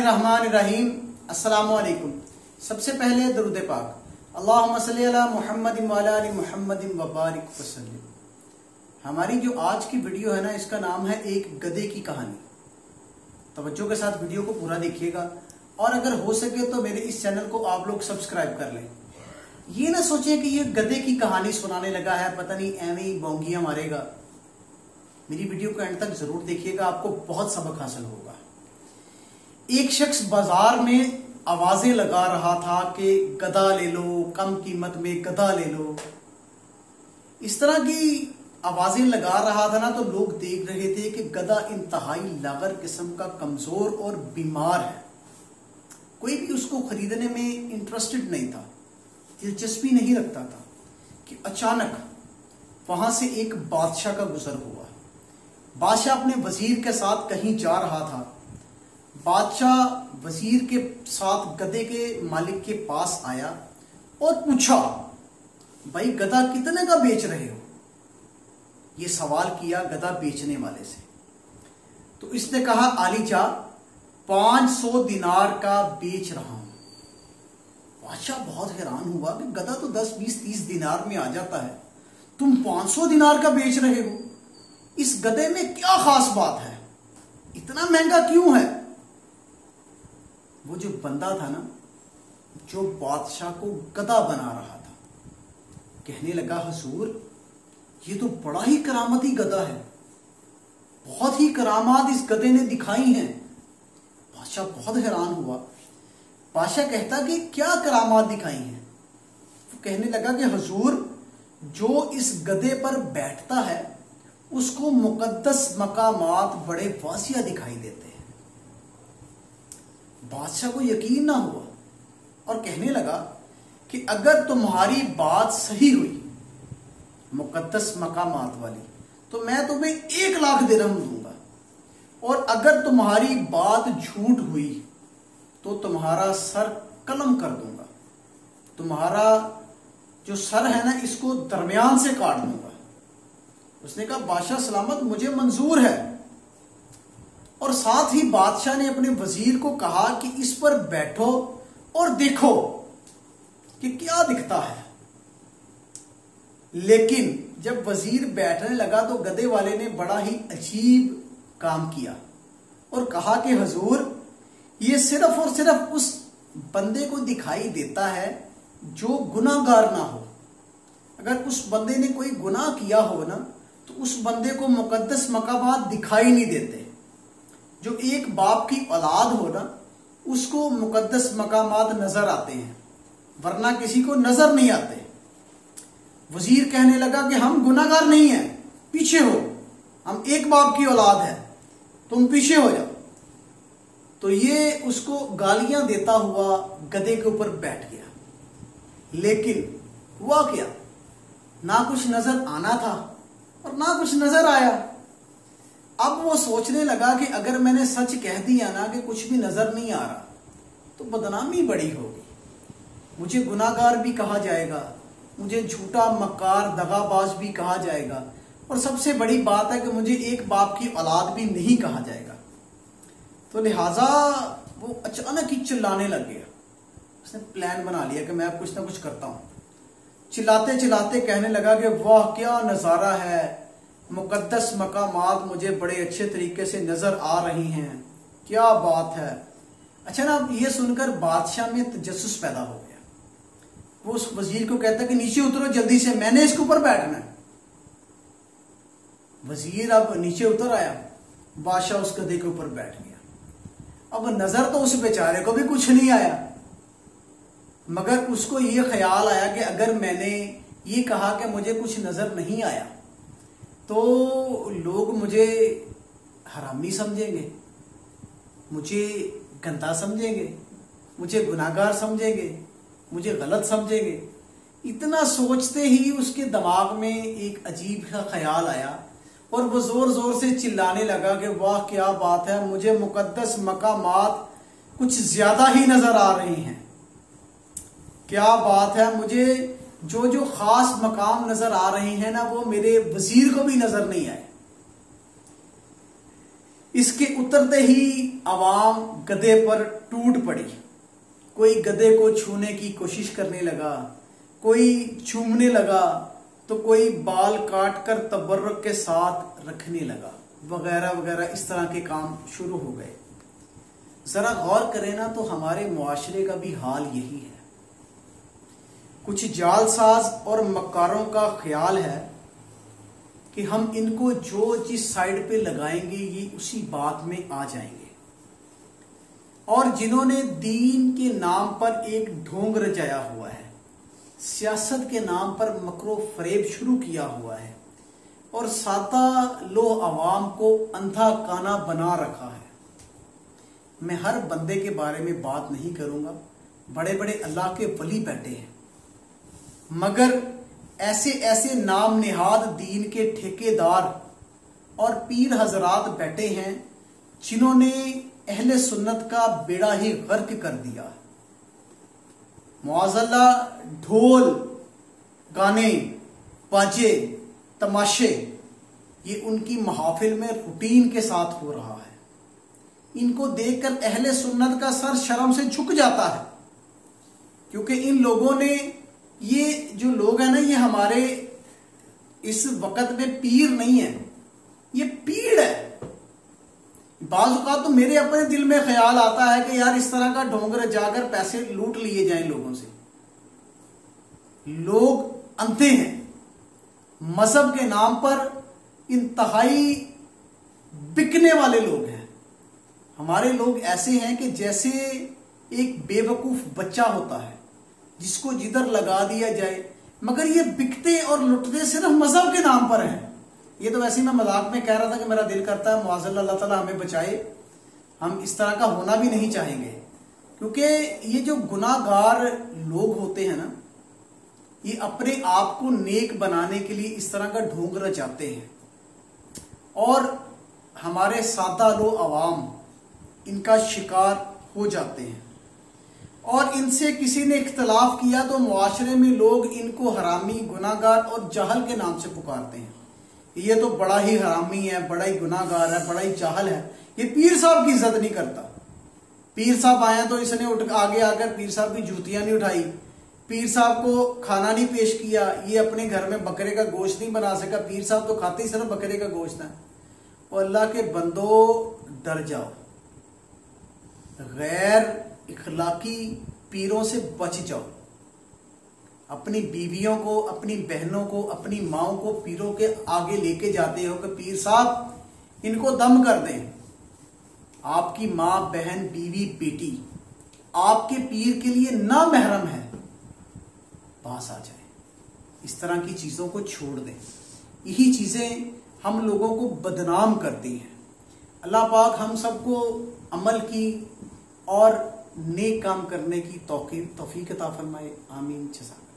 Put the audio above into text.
बिस्मिल्लाहिर्रहमानिर्रहीम। अस्सलामु अलैकुम। सबसे पहले दरूद पाक, अल्लाहुम्मा सल्ली अला मुहम्मदिन व अला आलि मुहम्मदिन व बारिक वसल्लिम। हमारी जो आज की वीडियो है ना, इसका नाम है एक गधे की कहानी। तवज्जो के साथ वीडियो को पूरा देखिएगा और अगर हो सके तो मेरे इस चैनल को आप लोग सब्सक्राइब कर लें। ये ना सोचें कि ये गधे की कहानी सुनाने लगा है, पता नहीं एवं ही बोंगियां मारेगा। मेरी वीडियो को एंड तक जरूर देखिएगा, आपको बहुत सबक हासिल होगा। एक शख्स बाजार में आवाजें लगा रहा था कि गधा ले लो, कम कीमत में गधा ले लो। इस तरह की आवाजें लगा रहा था ना, तो लोग देख रहे थे कि गधा इंतहाई लागर किस्म का, कमजोर और बीमार है। कोई भी उसको खरीदने में इंटरेस्टेड नहीं था, दिलचस्पी नहीं रखता था कि अचानक वहां से एक बादशाह का गुजर हुआ। बादशाह अपने वजीर के साथ कहीं जा रहा था। बादशाह वजीर के साथ गधे के मालिक के पास आया और पूछा, भाई गधा कितने का बेच रहे हो? ये सवाल किया गधा बेचने वाले से। तो इसने कहा, आलीजा 500 दिनार का बेच रहा हूं। बादशाह बहुत हैरान हुआ कि गधा तो 10, 20, 30 दिनार में आ जाता है, तुम 500 दिनार का बेच रहे हो? इस गधे में क्या खास बात है, इतना महंगा क्यों है? वो जो बंदा था ना, जो बादशाह को गधा बना रहा था, कहने लगा, हुजूर ये तो बड़ा ही करामती गधा है, बहुत ही करामात इस गधे ने दिखाई हैं। बादशाह बहुत हैरान हुआ। बादशाह कहता कि क्या करामात दिखाई हैं? वो कहने लगा कि हुजूर जो इस गधे पर बैठता है उसको मुकद्दस मकामात बड़े वासिया दिखाई देते हैं। बादशाह को यकीन ना हुआ और कहने लगा कि अगर तुम्हारी बात सही हुई, मुकद्दस मकामात वाली, तो मैं तुम्हें 1 लाख दिरहम दूंगा, और अगर तुम्हारी बात झूठ हुई तो तुम्हारा सर कलम कर दूंगा, तुम्हारा जो सर है ना, इसको दरमियान से काट दूंगा। उसने कहा, बादशाह सलामत, मुझे मंजूर है। और साथ ही बादशाह ने अपने वजीर को कहा कि इस पर बैठो और देखो कि क्या दिखता है। लेकिन जब वजीर बैठने लगा तो गधे वाले ने बड़ा ही अजीब काम किया और कहा कि हुजूर ये सिर्फ और सिर्फ उस बंदे को दिखाई देता है जो गुनाहगार ना हो। अगर उस बंदे ने कोई गुनाह किया हो ना, तो उस बंदे को मुकद्दस मकामात दिखाई नहीं देते। जो एक बाप की औलाद हो ना, उसको मुकद्दस मकामात नजर आते हैं, वरना किसी को नजर नहीं आते। वजीर कहने लगा कि हम गुनाहगार नहीं हैं, पीछे हो, हम एक बाप की औलाद है, तुम पीछे हो जाओ। तो ये उसको गालियां देता हुआ गधे के ऊपर बैठ गया। लेकिन हुआ क्या, ना कुछ नजर आना था और ना कुछ नजर आया। अब वो सोचने लगा कि अगर मैंने सच कह दिया ना कि कुछ भी नजर नहीं आ रहा, तो बदनामी बड़ी होगी, मुझे गुनाहगार भी कहा जाएगा, मुझे झूठा मक्कार दगाबाज भी कहा जाएगा, और सबसे बड़ी बात है कि मुझे एक बाप की औलाद भी नहीं कहा जाएगा। तो लिहाजा वो अचानक ही चिल्लाने लग गया। उसने प्लान बना लिया कि मैं अब कुछ ना कुछ करता हूं। चिल्लाते चिल्लाते कहने लगा कि वाह क्या नजारा है, मुकद्दस मकामात मुझे बड़े अच्छे तरीके से नजर आ रही हैं, क्या बात है। अच्छा ना, अब ये सुनकर बादशाह में तजस्सुस पैदा हो गया। वो उस वजीर को कहता कि नीचे उतरो जल्दी से, मैंने इसके ऊपर बैठना है। वजीर अब नीचे उतर आया, बादशाह उस गधे के ऊपर बैठ गया। अब नजर तो उस बेचारे को भी कुछ नहीं आया, मगर उसको ये ख्याल आया कि अगर मैंने ये कहा कि मुझे कुछ नजर नहीं आया तो लोग मुझे हरामी समझेंगे, मुझे गंदा समझेंगे, मुझे गुनाहगार समझेंगे, मुझे गलत समझेंगे। इतना सोचते ही उसके दिमाग में एक अजीब सा ख्याल आया और वो जोर जोर से चिल्लाने लगा कि वाह क्या बात है, मुझे मुकद्दस मकामात कुछ ज्यादा ही नजर आ रही हैं, क्या बात है, मुझे जो जो खास मकाम नजर आ रहे हैं ना, वो मेरे वजीर को भी नजर नहीं आए। اس کے اترتے ہی عوام گدھے پر ٹوٹ پڑی. کوئی گدھے کو چھونے کی کوشش کرنے لگا، کوئی چومنے لگا، تو کوئی بال کاٹ کر تبرک کے ساتھ رکھنے لگا، وغیرہ وغیرہ. اس طرح کے کام شروع ہو گئے. ذرا غور کریں نا تو ہمارے معاشرے کا بھی حال یہی ہے. کچھ جال ساز اور مکاروں کا خیال ہے کہ ہم ان کو جو جس سائیڈ پہ لگائیں گے یہ اسی بات میں آ جائیں گے. اور جنہوں نے دین کے نام پر ایک ڈھونگ رچایا ہوا ہے، سیاست کے نام پر مکر و فریب شروع کیا ہوا ہے، اور سادہ لو عوام کو اندھا کانا بنا رکھا ہے. میں ہر بندے کے بارے میں بات نہیں کروں گا، بڑے بڑے اللہ کے ولی بیٹھے ہیں، مگر ایسے ایسے نام نہاد دین کے ٹھیکیدار اور پیر حضرات بیٹھے ہیں جنہوں نے اہل سنت کا بیڑا ہی غرق کر دیا. معاذ اللہ ڈھول، گانے، باجے، تماشے یہ ان کی محافل میں روٹین کے ساتھ ہو رہا ہے. ان کو دیکھ کر اہل سنت کا سر شرم سے جھک جاتا ہے، کیونکہ ان لوگوں نے، یہ جو لوگ ہیں نا، یہ ہمارے اس وقت میں پیر نہیں ہیں، یہ پیڑ ہے. بعض اوقات تو میرے اپنے دل میں خیال آتا ہے کہ یار اس طرح کا ڈھونگ رچا کر پیسے لوٹ لیے جائیں لوگوں سے. لوگ اندھے ہیں، مذہب کے نام پر انتہائی بکنے والے لوگ ہیں. ہمارے لوگ ایسے ہیں کہ جیسے ایک بے وقوف بچہ ہوتا ہے جس کو جدھر لگا دیا جائے، مگر یہ بکتے اور لٹتے صرف مذہب کے نام پر ہیں. یہ تو ویسے میں مذاق میں کہہ رہا تھا کہ میرا دل کرتا ہے معاذ اللہ تعالیٰ ہمیں بچائے، ہم اس طرح کا ہونا بھی نہیں چاہیں گے. کیونکہ یہ جو گناہ گار لوگ ہوتے ہیں نا، یہ اپنے آپ کو نیک بنانے کے لیے اس طرح کا ڈھونگ رچاتے ہیں، اور ہمارے سادہ لو عوام ان کا شکار ہو جاتے ہیں. اور ان سے کسی نے اختلاف کیا تو معاشرے میں لوگ ان کو حرامی، گناہ گار اور جاہل کے نام سے پکارتے ہیں. یہ تو بڑا ہی حرامی ہے، بڑا ہی گناہ گار ہے، بڑا ہی جاہل ہے، یہ پیر صاحب کی عزت نہیں کرتا. پیر صاحب آئے تو اس نے آگے آ کر پیر صاحب کی جوتیاں نہیں اٹھائی، پیر صاحب کو کھانا نہیں پیش کیا، یہ اپنے گھر میں بکرے کا گوشت نہیں بنا سکا. پیر صاحب تو کھاتے ہی صرف بکرے کا گوشت ہے. اور اللہ کے بندو ڈر جاؤ، غیر اخلاقی پیروں سے بچ جاؤ. اپنی بیویوں کو، اپنی بہنوں کو، اپنی ماؤں کو پیروں کے آگے لے کے جاتے ہو کہ پیر صاحب ان کو دم کر دیں. آپ کی ماں، بہن، بیوی، بیٹی آپ کے پیر کے لیے نامحرم ہے، پاس آ جائیں. اس طرح کی چیزوں کو چھوڑ دیں. یہی چیزیں ہم لوگوں کو بدنام کرتی ہیں. اللہ پاک ہم سب کو عمل کی اور نیک کام کرنے کی توفیق عطا فرمائے. آمین. جزاک